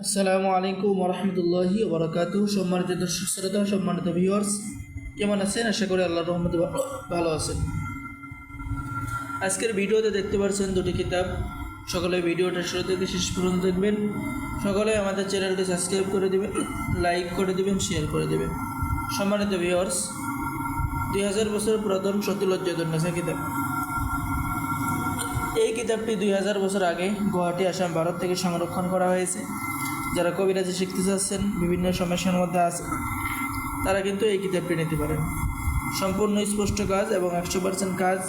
আসসালামু আলাইকুম ওরহমতুল্লাহি ওবরাকাতুহ। সম্মানিত দর্শক শ্রোতা, সম্মানিত ভিউয়ার্স, কেমন আছেন? আশা করি আল্লাহর রহমতে ভালো আছেন। আজকের ভিডিওতে দেখতে পাচ্ছেন দুটি কিতাব। সকলে ভিডিওটা শুরু থেকে শেষ পর্যন্ত দেখবেন। সকলে আমাদের চ্যানেলটি সাবস্ক্রাইব করে দেবেন, লাইক করে দেবেন, শেয়ার করে দেবেন। সম্মানিত ভিউয়ার্স, 2000 বছর পুরাতন সতিলজ্জাতুন্নেসা কিতাব। এই কিতাবটি 2000 বছর আগে গুয়াহাটি, আসাম, ভারত থেকে সংরক্ষণ করা হয়েছে। যারা কবিরাজি শিখতে চাচ্ছেন, বিভিন্ন সমস্যার মধ্যে আছে, তারা কিন্তু এই কিতাবটি নিতে পারেন। সম্পূর্ণ স্পষ্ট কাজ এবং 100% কাজ।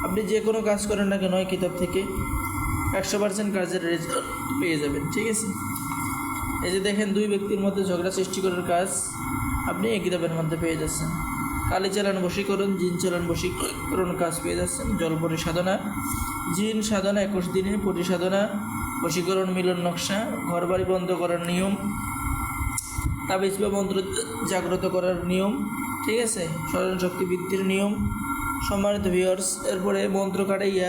আপনি যে কোনো কাজ করেন না কেন এই কিতাব থেকে 100% কাজের রেজাল্ট পেয়ে যাবেন। ঠিক আছে, এই যে দেখেন, দুই ব্যক্তির মধ্যে ঝগড়া সৃষ্টি করার কাজ আপনি এই কিতাবের মধ্যে পেয়ে যাচ্ছেন। কালী চালান বশীকরণ, জিন চালান বশীকরণ কাজ পেয়ে যাচ্ছেন। জলপরি সাধনা, জিন সাধনা 21 দিনে, পরিসাধনা, বশীকরণ, মিলন নকশা, ঘরবাড়ি বন্ধ করার নিয়ম, তাবিজ বা মন্ত্র জাগ্রত করার নিয়ম, ঠিক আছে, স্মরণ শক্তি বৃদ্ধির নিয়ম। সম্মানিত ভিউয়ার্স, এরপরে মন্ত্র কাটাইয়া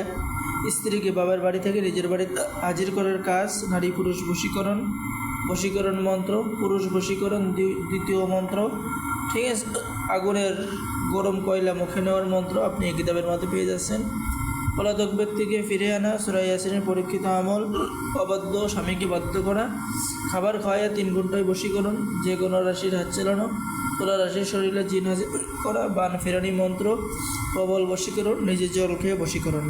স্ত্রীকে বাবার বাড়ি থেকে নিজের বাড়িতে হাজির করার কাজ, নারী পুরুষ বশীকরণ, বশীকরণ মন্ত্র, পুরুষ বশীকরণ দ্বিতীয় মন্ত্র, ঠিক আছে, আগুনের গরম কয়লা মুখে নেওয়ার মন্ত্র আপনি এই কিতাবের মধ্যে পেয়ে যাচ্ছেন। পলাতক ব্যক্তিকে ফিরে আনা, সূরা ইয়াসিনের পরীক্ষিত আমল, অবাধ্য স্বামীকে বাধ্য করা, খাবার খাওয়াইয়া 3 ঘন্টায় বশীকরণ, যে কোনো রাশির হাত চালানো, তোলা রাশির শরীরে জিন হাজির করা, বান ফেরানি মন্ত্র, প্রবল বশীকরণ, নিজে জল খেয়ে বশীকরণ।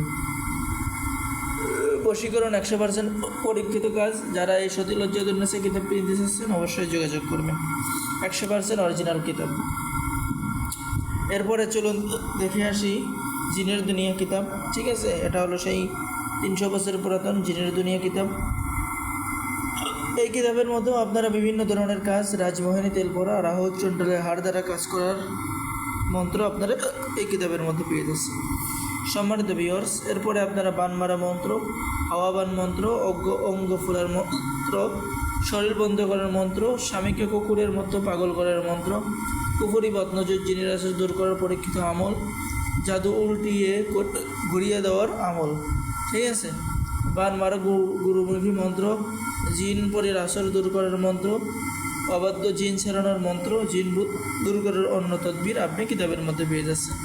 বশীকরণ 100% পরীক্ষিত কাজ। যারা এই সতিলজ্জাতুন্নেসা কিতাবটি নিতে চাচ্ছেন অবশ্যই যোগাযোগ করবেন। 100% অরিজিনাল কিতাব। এরপরে চলুন দেখে আসি জিনের দুনিয়া কিতাব। ঠিক আছে, এটা হলো সেই 300 বছর পুরাতন জিনের দুনিয়া কিতাব। এই কিতাবের মধ্যেও আপনারা বিভিন্ন ধরনের কাজ, রাজমোহিনী তেল পরা, রাহু চণ্ডালের হাড় দ্বারা কাজ করার মন্ত্র আপনারা এই কিতাবের মধ্যে পেয়ে যাচ্ছেন। সম্মানিত ভিউয়ার্স, এরপরে আপনারা বান মারা মন্ত্র, হাওয়াবান মন্ত্র, অঙ্গ ফুলার মন্ত্র, শরীর বন্ধ করার মন্ত্র, স্বামীকে কুকুরের মতো পাগল করার মন্ত্র, কুফুরি বদনজর জিনের আসর দূর করার পরীক্ষিত আমল, জাদু উল্টিয়ে ঘুরিয়ে দেওয়ার আমল, ঠিক আছে, বান মারা গুরুমুখী মন্ত্র, জিন পরীর আসর দূর করার মন্ত্র, অবাধ্য জিন ছাড়ানোর মন্ত্র, জিন দূর করার অন্য তদবির আপনি কিতাবের মধ্যে পেয়ে যাচ্ছেন।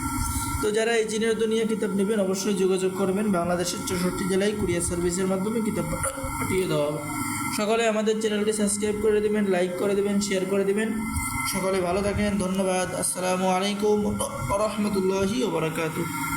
তো যারা এই জিনের দুনিয়া কিতাব নেবেন অবশ্যই যোগাযোগ করবেন। বাংলাদেশের 64 জেলায় কুরিয়ার সার্ভিসের মাধ্যমে কিতাব পাঠিয়ে দেওয়া হবে। সকলে আমাদের চ্যানেলটি সাবস্ক্রাইব করে দেবেন, লাইক করে দেবেন, শেয়ার করে দেবেন। সকলে ভালো থাকেন, ধন্যবাদ। আসসালামু আলাইকুম ওয়া রাহমাতুল্লাহি ওয়া বারাকাতুহু।